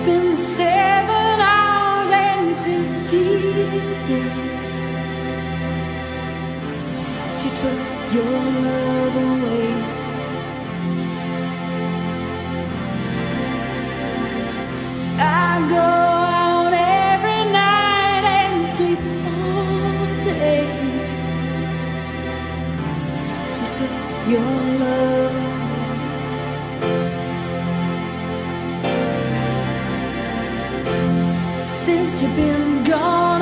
been 7 hours and 15 days since you took your love away. I go out every night and sleep all day since you took your love away. Since you've been gone,